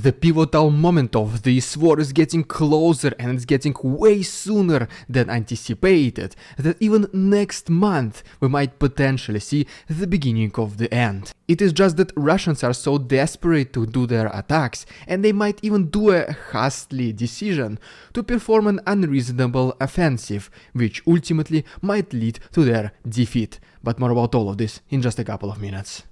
The pivotal moment of this war is getting closer, and it's getting way sooner than anticipated, that even next month we might potentially see the beginning of the end. It is just that Russians are so desperate to do their attacks, and they might even do a hastily decision to perform an unreasonable offensive, which ultimately might lead to their defeat. But more about all of this in just a couple of minutes.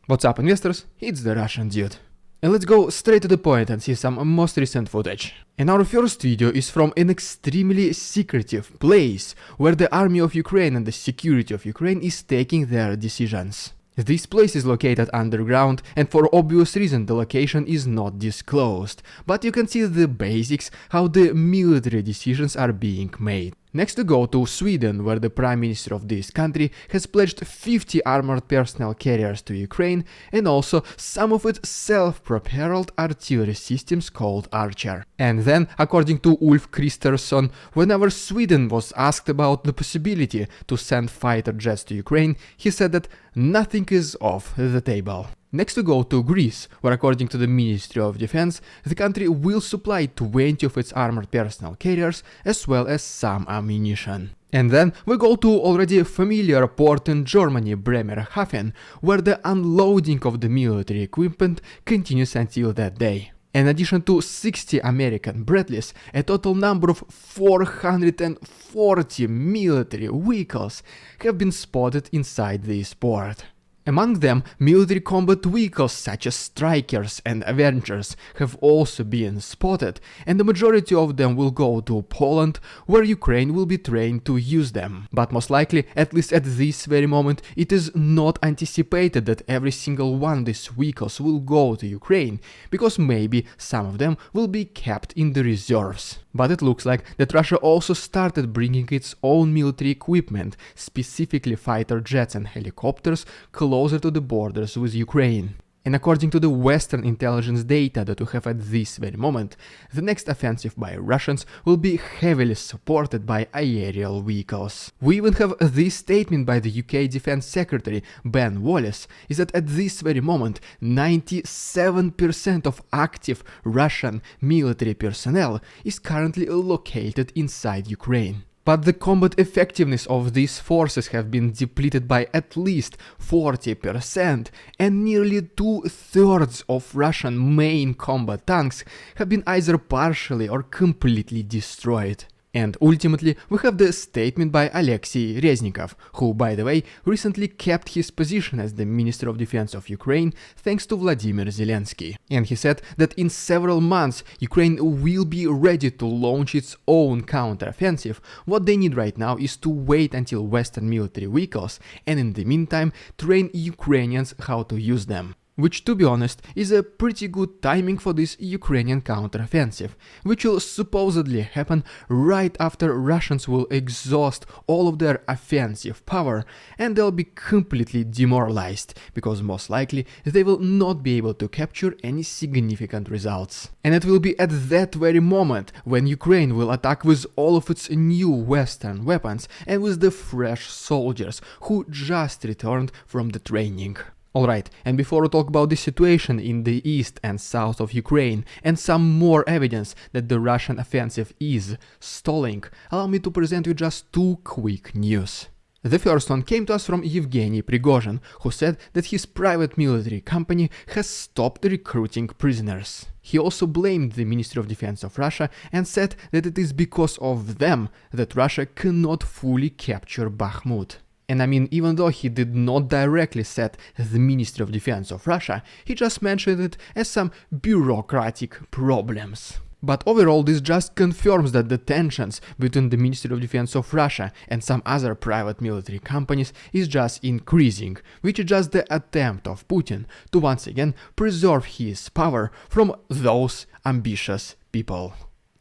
What's up, investors? It's the Russian dude. And let's go straight to the point and see some most recent footage. And our first video is from an extremely secretive place, where the army of Ukraine and the security of Ukraine is taking their decisions. This place is located underground, and for obvious reason the location is not disclosed, but you can see the basics, how the military decisions are being made. Next we go to Sweden, where the Prime Minister of this country has pledged 50 armored personnel carriers to Ukraine, and also some of its self-propelled artillery systems called Archer. And then, according to Ulf Kristersson, whenever Sweden was asked about the possibility to send fighter jets to Ukraine, he said that nothing is off the table. Next we go to Greece, where according to the Ministry of Defense, the country will supply 20 of its armored personnel carriers as well as some ammunition. And then we go to already familiar port in Germany, Bremerhaven, where the unloading of the military equipment continues until that day. In addition to 60 American Bradleys, a total number of 440 military vehicles have been spotted inside this port. Among them, military combat vehicles such as Strikers and Avengers have also been spotted, and the majority of them will go to Poland, where Ukraine will be trained to use them. But most likely, at least at this very moment, it is not anticipated that every single one of these vehicles will go to Ukraine, because maybe some of them will be kept in the reserves. But it looks like that Russia also started bringing its own military equipment, specifically fighter jets and helicopters, closer to the borders with Ukraine. And according to the Western intelligence data that we have at this very moment, the next offensive by Russians will be heavily supported by aerial vehicles. We even have this statement by the UK Defense Secretary Ben Wallace, is that at this very moment 97% of active Russian military personnel is currently located inside Ukraine. But the combat effectiveness of these forces have been depleted by at least 40%, and nearly 2/3 of Russian main combat tanks have been either partially or completely destroyed. And ultimately, we have the statement by Alexei Reznikov, who, by the way, recently kept his position as the Minister of Defense of Ukraine thanks to Vladimir Zelensky. And he said that in several months, Ukraine will be ready to launch its own counteroffensive. What they need right now is to wait until Western military vehicles, and in the meantime, train Ukrainians how to use them. Which, to be honest, is a pretty good timing for this Ukrainian counteroffensive, which will supposedly happen right after Russians will exhaust all of their offensive power, and they'll be completely demoralized, because most likely they will not be able to capture any significant results. And it will be at that very moment when Ukraine will attack with all of its new Western weapons and with the fresh soldiers who just returned from the training. Alright, and before we talk about the situation in the east and south of Ukraine and some more evidence that the Russian offensive is stalling, allow me to present you just two quick news. The first one came to us from Yevgeny Prigozhin, who said that his private military company has stopped recruiting prisoners. He also blamed the Ministry of Defense of Russia and said that it is because of them that Russia cannot fully capture Bakhmut. And I mean, even though he did not directly set the Ministry of Defense of Russia, he just mentioned it as some bureaucratic problems. But overall, this just confirms that the tensions between the Ministry of Defense of Russia and some other private military companies is just increasing, which is just the attempt of Putin to once again preserve his power from those ambitious people.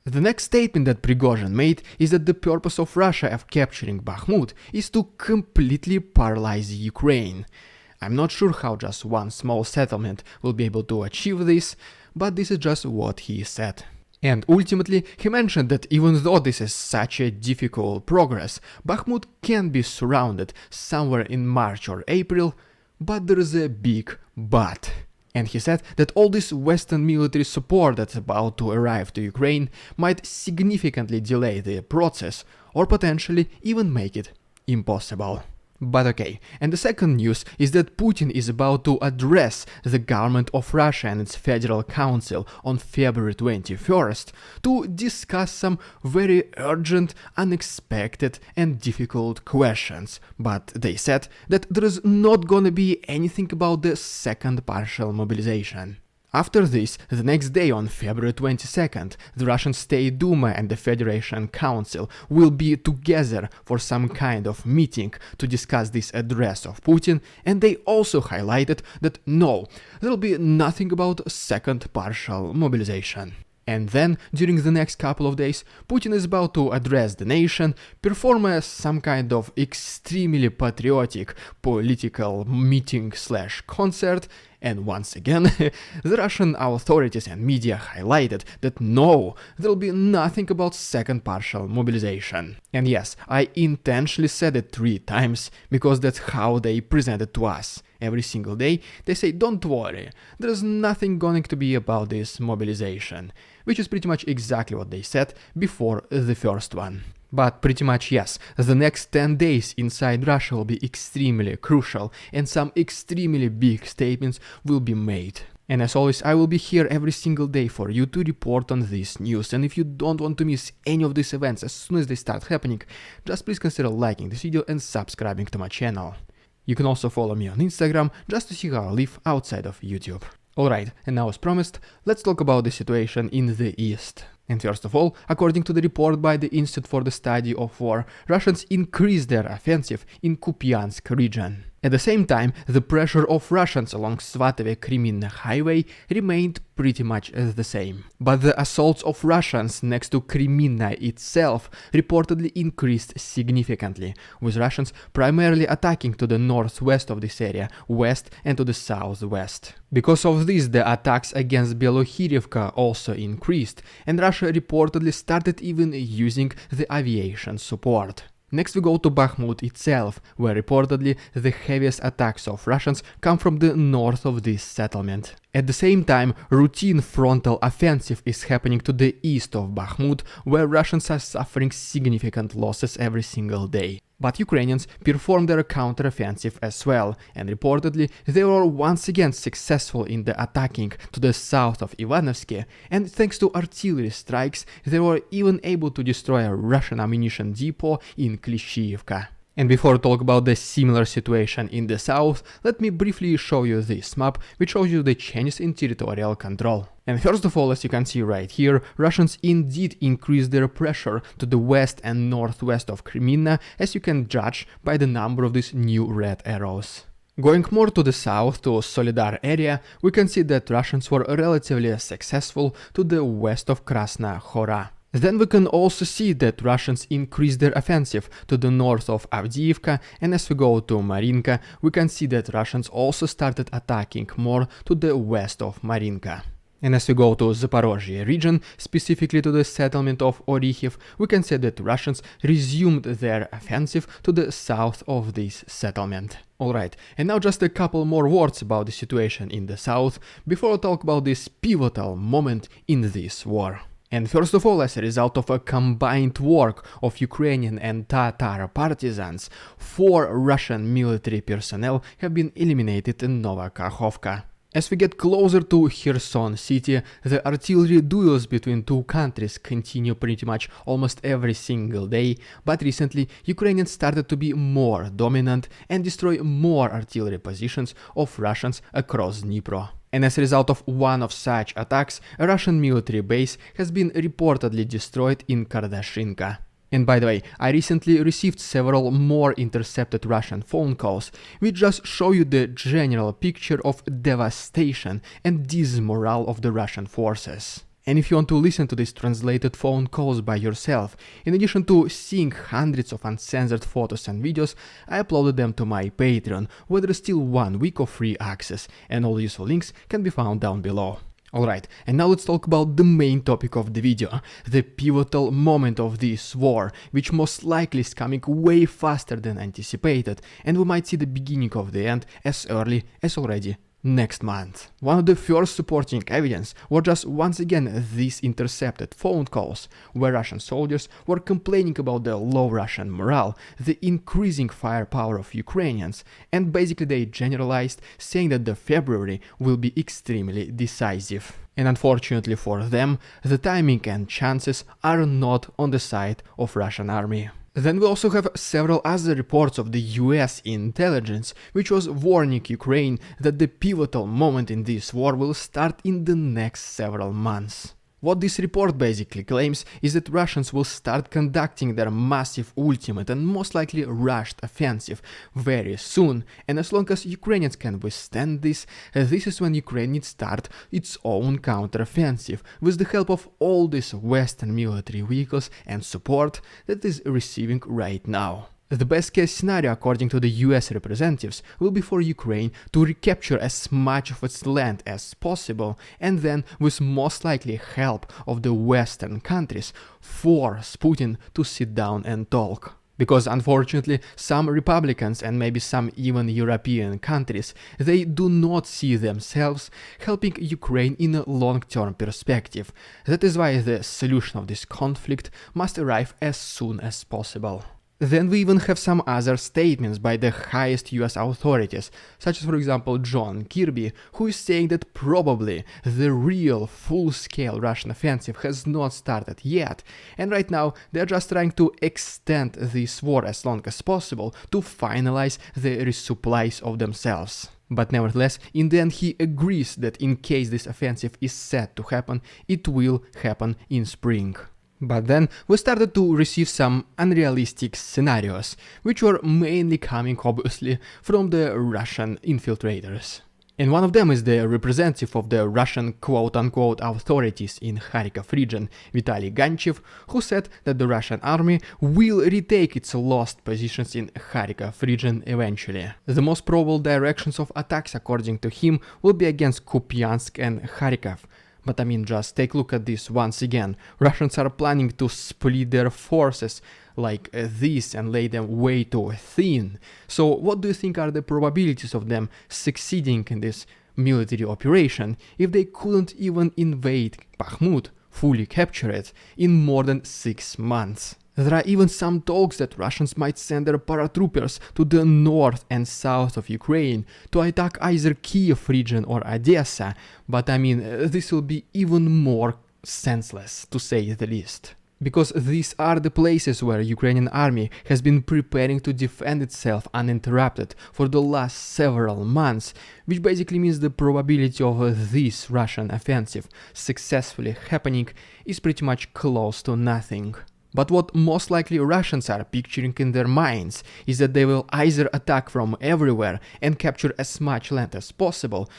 The next statement that Prigozhin made is that the purpose of Russia of capturing Bakhmut is to completely paralyze Ukraine. I'm not sure how just one small settlement will be able to achieve this, but this is just what he said. And ultimately, he mentioned that even though this is such a difficult progress, Bakhmut can be surrounded somewhere in March or April, but there is a big but. And he said that all this Western military support that's about to arrive to Ukraine might significantly delay the process or potentially even make it impossible. But okay, and the second news is that Putin is about to address the government of Russia and its Federal Council on February 21st to discuss some very urgent, unexpected and difficult questions. But they said that there is not gonna be anything about the second partial mobilization. After this, the next day on February 22nd, the Russian State Duma and the Federation Council will be together for some kind of meeting to discuss this address of Putin, and they also highlighted that no, there'll be nothing about second partial mobilization. And then, during the next couple of days, Putin is about to address the nation, perform some kind of extremely patriotic political meeting/concert, and once again, the Russian authorities and media highlighted that no, there'll be nothing about second partial mobilization. And yes, I intentionally said it 3 times, because that's how they present it to us. Every single day, they say, don't worry, there's nothing going to be about this mobilization, which is pretty much exactly what they said before the first one. But pretty much yes, the next 10 days inside Russia will be extremely crucial and some extremely big statements will be made. And as always, I will be here every single day for you to report on this news, and if you don't want to miss any of these events as soon as they start happening, just please consider liking this video and subscribing to my channel. You can also follow me on Instagram just to see how I live outside of YouTube. Alright, and now as promised, let's talk about the situation in the East. And first of all, according to the report by the Institute for the Study of War, Russians increased their offensive in Kupiansk region. At the same time, the pressure of Russians along Svatove-Kreminna highway remained pretty much the same. But the assaults of Russians next to Kreminna itself reportedly increased significantly, with Russians primarily attacking to the northwest of this area, west and to the southwest. Because of this, the attacks against Belohirivka also increased, and Russia reportedly started even using the aviation support. Next we go to Bakhmut itself, where reportedly the heaviest attacks of Russians come from the north of this settlement. At the same time, routine frontal offensive is happening to the east of Bakhmut, where Russians are suffering significant losses every single day. But Ukrainians performed their counter-offensive as well, and reportedly they were once again successful in the attacking to the south of Ivanovsky, and thanks to artillery strikes they were even able to destroy a Russian ammunition depot in Klishchiivka. And before I talk about the similar situation in the south, let me briefly show you this map, which shows you the changes in territorial control. And first of all, as you can see right here, Russians indeed increased their pressure to the west and northwest of Kreminna, as you can judge by the number of these new red arrows. Going more to the south, to Solidar area, we can see that Russians were relatively successful to the west of Krasna Hora. Then we can also see that Russians increased their offensive to the north of Avdiivka, and as we go to Marinka, we can see that Russians also started attacking more to the west of Marinka. And as we go to Zaporozhye region, specifically to the settlement of Orikhiv, we can see that Russians resumed their offensive to the south of this settlement. Alright, and now just a couple more words about the situation in the south, before I talk about this pivotal moment in this war. And first of all, as a result of a combined work of Ukrainian and Tatar partisans, 4 Russian military personnel have been eliminated in Novakakhovka. As we get closer to Kherson city, the artillery duels between two countries continue pretty much almost every single day, but recently Ukrainians started to be more dominant and destroy more artillery positions of Russians across Dnipro. And as a result of one of such attacks, a Russian military base has been reportedly destroyed in Kardashinka. And by the way, I recently received several more intercepted Russian phone calls, which just show you the general picture of devastation and dismorale of the Russian forces. And if you want to listen to these translated phone calls by yourself, in addition to seeing hundreds of uncensored photos and videos, I uploaded them to my Patreon, where there is still 1 week of free access, and all useful links can be found down below. Alright, and now let's talk about the main topic of the video, the pivotal moment of this war, which most likely is coming way faster than anticipated, and we might see the beginning of the end as early as already next month. One of the first supporting evidence were just once again these intercepted phone calls, where Russian soldiers were complaining about the low Russian morale, the increasing firepower of Ukrainians, and basically they generalized, saying that the February will be extremely decisive. And unfortunately for them, the timing and chances are not on the side of Russian army. Then we also have several other reports of the US intelligence, which was warning Ukraine that the pivotal moment in this war will start in the next several months. What this report basically claims is that Russians will start conducting their massive ultimate and most likely rushed offensive very soon, and as long as Ukrainians can withstand this, this is when Ukraine needs to start its own counteroffensive with the help of all these Western military vehicles and support that is receiving right now. The best case scenario, according to the US representatives, will be for Ukraine to recapture as much of its land as possible and then, with most likely help of the Western countries, force Putin to sit down and talk. Because unfortunately, some Republicans and maybe some even European countries, they do not see themselves helping Ukraine in a long-term perspective. That is why the solution of this conflict must arrive as soon as possible. Then we even have some other statements by the highest US authorities, such as for example John Kirby, who is saying that probably the real full-scale Russian offensive has not started yet, and right now they're just trying to extend this war as long as possible to finalize the resupplies of themselves. But nevertheless, in the end he agrees that in case this offensive is set to happen, it will happen in spring. But then we started to receive some unrealistic scenarios, which were mainly coming obviously from the Russian infiltrators. And one of them is the representative of the Russian quote-unquote authorities in Kharkov region, Vitaly Ganchev, who said that the Russian army will retake its lost positions in Kharkov region eventually. The most probable directions of attacks, according to him, will be against Kupiansk and Kharkov. But I mean, just take a look at this once again. Russians are planning to split their forces like this and lay them way too thin. So what do you think are the probabilities of them succeeding in this military operation if they couldn't even invade Bakhmut, fully capture it, in more than 6 months? There are even some talks that Russians might send their paratroopers to the north and south of Ukraine to attack either Kiev region or Odessa, but I mean, this will be even more senseless, to say the least. Because these are the places where Ukrainian army has been preparing to defend itself uninterrupted for the last several months, which basically means the probability of this Russian offensive successfully happening is pretty much close to nothing. But what most likely Russians are picturing in their minds is that they will either attack from everywhere and capture as much land as possible,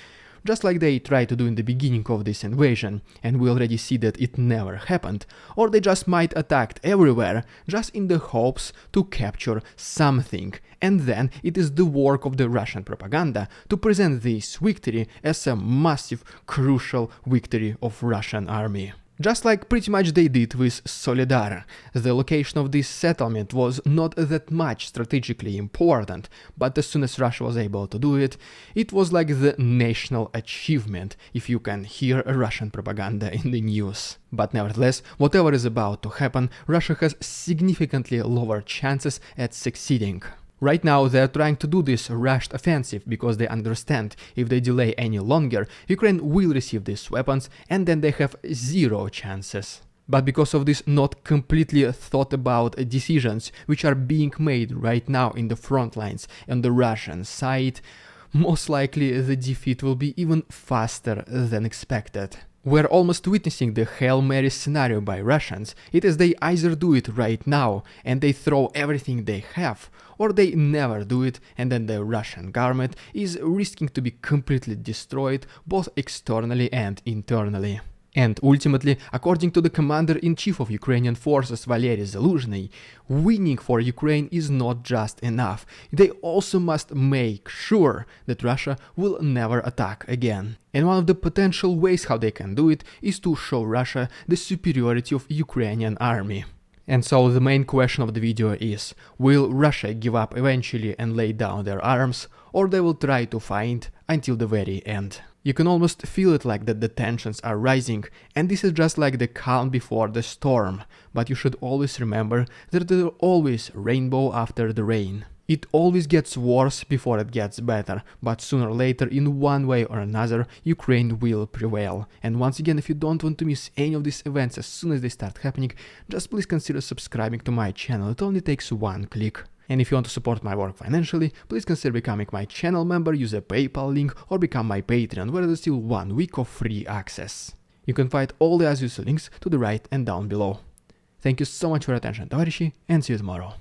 just like they tried to do in the beginning of this invasion, and we already see that it never happened, or they just might attack everywhere just in the hopes to capture something, and then it is the work of the Russian propaganda to present this victory as a massive, crucial victory of Russian army. Just like pretty much they did with Solidar. The location of this settlement was not that much strategically important, but as soon as Russia was able to do it, it was like the national achievement, if you can hear Russian propaganda in the news. But nevertheless, whatever is about to happen, Russia has significantly lower chances at succeeding. Right now they are trying to do this rushed offensive because they understand if they delay any longer, Ukraine will receive these weapons and then they have zero chances. But because of these not completely thought about decisions which are being made right now in the front lines on the Russian side, most likely the defeat will be even faster than expected. We're almost witnessing the Hail Mary scenario by Russians. It is they either do it right now and they throw everything they have, or they never do it and then the Russian government is risking to be completely destroyed both externally and internally. And ultimately, according to the commander-in-chief of Ukrainian forces Valery Zaluzhny, winning for Ukraine is not just enough. They also must make sure that Russia will never attack again. And one of the potential ways how they can do it is to show Russia the superiority of Ukrainian army. And so the main question of the video is, will Russia give up eventually and lay down their arms, or they will try to find until the very end. You can almost feel it like that the tensions are rising, and this is just like the calm before the storm, but you should always remember that there is always rainbow after the rain. It always gets worse before it gets better, but sooner or later, in one way or another, Ukraine will prevail. And once again, if you don't want to miss any of these events as soon as they start happening, just please consider subscribing to my channel. It only takes one click. And if you want to support my work financially, please consider becoming my channel member, use a PayPal link, or become my Patreon, where there's still 1 week of free access. You can find all the as usual links to the right and down below. Thank you so much for your attention, товарищи, and see you tomorrow.